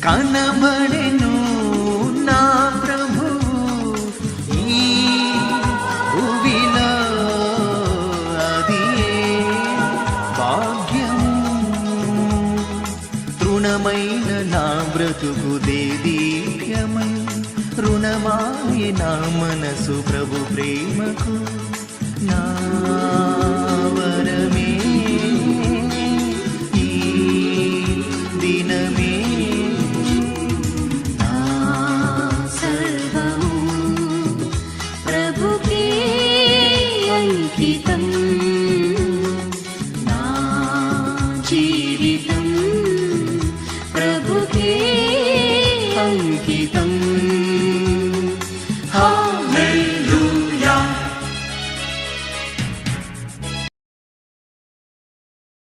కనబడెను నా ప్రభు ఈ భువిలో, అది భాగ్యము. తృణమైన నా బ్రతుకుదే దీప్యమై రుణమాయ నా మనసు ప్రభు ప్రేమకు. నా వరమే ఈ దినమే, నా సర్వము ప్రభుకే అంకితం, నా జీవితం